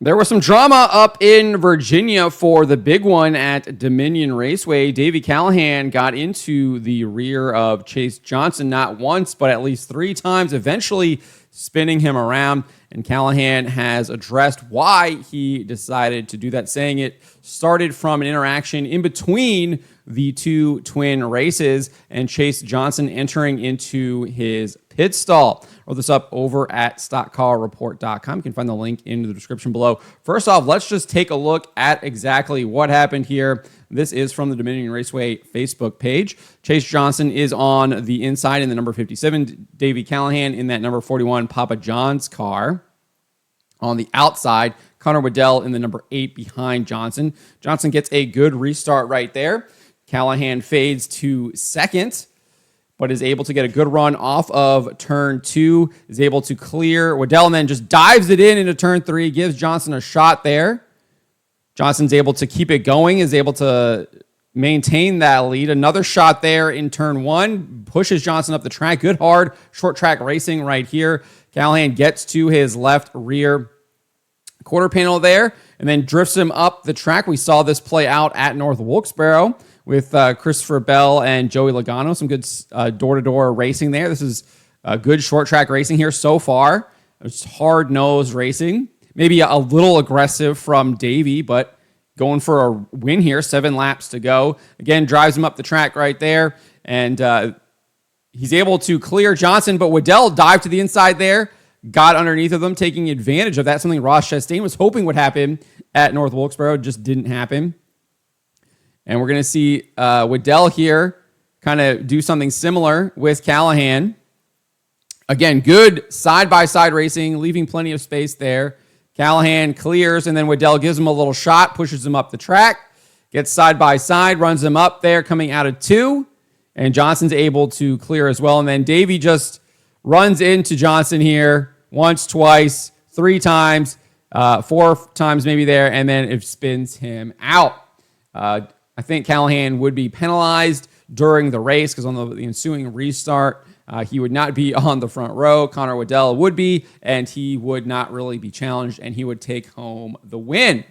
There was some drama up in Virginia for the big one at Dominion Raceway. Davey Callihan got into the rear of Chase Johnson not once, but at least 3 times, eventually spinning him around. And Callihan has addressed why he decided to do that, saying it started from an interaction in between the 2 twin races and Chase Johnson entering into his pit stall. Roll this up over at stockcarreport.com. You can find the link in the description below. First off, let's just take a look at exactly what happened here. This is from the Dominion Raceway Facebook page. Chase Johnson is on the inside in the number 57. Davey Callihan in that number 41 Papa John's car. On the outside, Connor Waddell in the number 8 behind Johnson. Johnson gets a good restart right there. Callihan fades to second, but is able to get a good run off of turn 2, is able to clear Waddell, and then just dives it in into turn 3, gives Johnson a shot there. Johnson's able to keep it going, is able to maintain that lead. Another shot there in turn 1, pushes Johnson up the track. Good, hard, short track racing right here. Callihan gets to his left rear quarter panel there, and then drifts him up the track. We saw this play out at North Wilkesboro with Christopher Bell and Joey Logano. Some good door-to-door racing there. This is good short track racing here so far. It's hard-nosed racing. Maybe a little aggressive from Davey, but going for a win here. 7 laps to go. Again, drives him up the track right there, and he's able to clear Johnson, but Waddell dived to the inside there, got underneath of them, taking advantage of that. Something Ross Chastain was hoping would happen at North Wilkesboro. Just didn't happen. And we're going to see Waddell here kind of do something similar with Callihan. Again, good side-by-side racing, leaving plenty of space there. Callihan clears, and then Waddell gives him a little shot, pushes him up the track, gets side-by-side, runs him up there, coming out of 2. And Johnson's able to clear as well. And then Davey just runs into Johnson here once, twice, 3 times, 4 times maybe there, and then it spins him out. I think Callihan would be penalized during the race because on the ensuing restart, he would not be on the front row. Connor Waddell would be, and he would not really be challenged, and he would take home the win.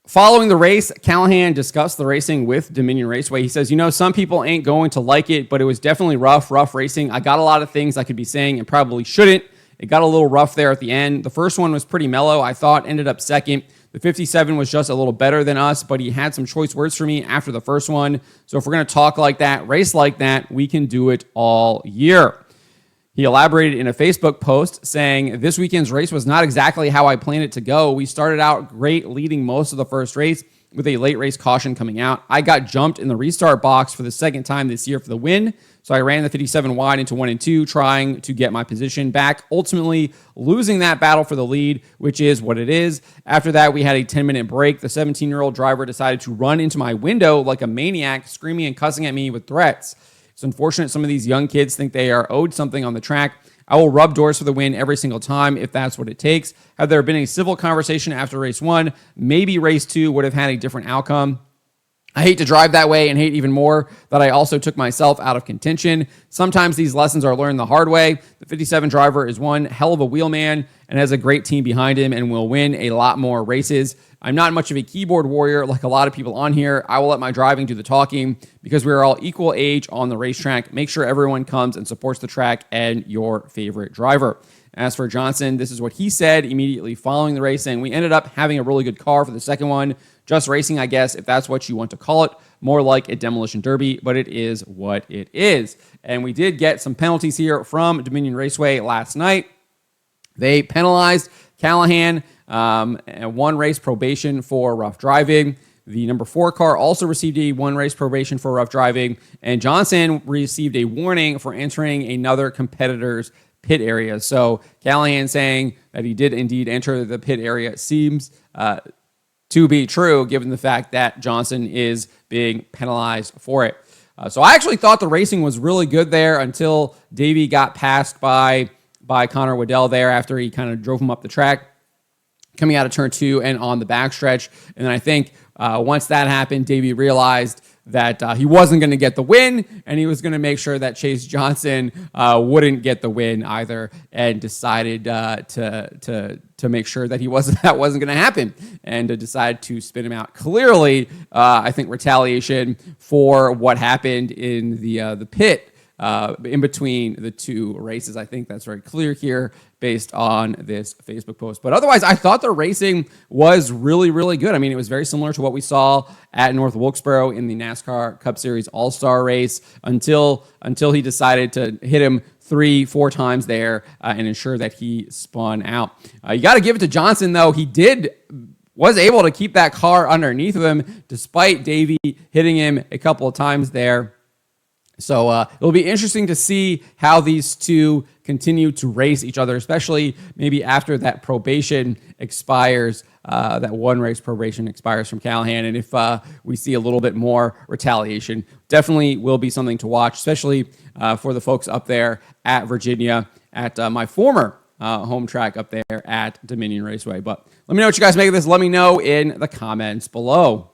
Following the race, Callihan discussed the racing with Dominion Raceway. He says, some people ain't going to like it, but it was definitely rough racing. I got a lot of things I could be saying and probably shouldn't. It got a little rough there at the end. The first one was pretty mellow, I thought, ended up second. The 57 was just a little better than us, but he had some choice words for me after the first one. So if we're going to talk like that, race like that, we can do it all year. He elaborated in a Facebook post saying, this weekend's race was not exactly how I planned it to go. We started out great leading most of the first race with a late race caution coming out. I got jumped in the restart box for the second time this year for the win. So I ran the 57 wide into 1 and 2, trying to get my position back, ultimately losing that battle for the lead, which is what it is. After that, we had a 10-minute break. The 17-year-old driver decided to run into my window like a maniac, screaming and cussing at me with threats. It's unfortunate some of these young kids think they are owed something on the track. I will rub doors for the win every single time if that's what it takes. Had there been a civil conversation after race 1, maybe race 2 would have had a different outcome. I hate to drive that way and hate even more that I also took myself out of contention. Sometimes these lessons are learned the hard way. The 57 driver is one hell of a wheelman and has a great team behind him and will win a lot more races. I'm not much of a keyboard warrior like a lot of people on here. I will let my driving do the talking because we are all equal age on the racetrack. Make sure everyone comes and supports the track and your favorite driver. As for Johnson, this is what he said immediately following the race, saying, we ended up having a really good car for the second one. Just racing, I guess, if that's what you want to call it. More like a demolition derby, but it is what it is. And we did get some penalties here from Dominion Raceway last night. They penalized Callihan and 1 race probation for rough driving. The number 4 car also received a 1 race probation for rough driving. And Johnson received a warning for entering another competitor's pit area. So Callihan saying that he did indeed enter the pit area seems to be true, given the fact that Johnson is being penalized for it. So I actually thought the racing was really good there until Davey got passed by Connor Waddell there after he kind of drove him up the track, coming out of turn 2 and on the backstretch. And then I think once that happened, Davey realized that he wasn't going to get the win, and he was going to make sure that Chase Johnson wouldn't get the win either, and decided to make sure that that wasn't going to happen, and to decide to spin him out. Clearly, I think retaliation for what happened in the pit in between the two races. I think that's very clear here based on this Facebook post. But otherwise, I thought the racing was really, really good. I mean, it was very similar to what we saw at North Wilkesboro in the NASCAR Cup Series All-Star race until he decided to hit him 3-4 times there and ensure that he spun out. You got to give it to Johnson, though. He was able to keep that car underneath of him despite Davey hitting him a couple of times there. So it'll be interesting to see how these two continue to race each other, especially maybe after that probation expires, that one race probation expires from Callihan. And if we see a little bit more retaliation, definitely will be something to watch, especially for the folks up there at Virginia, at my former home track up there at Dominion Raceway. But let me know what you guys make of this. Let me know in the comments below.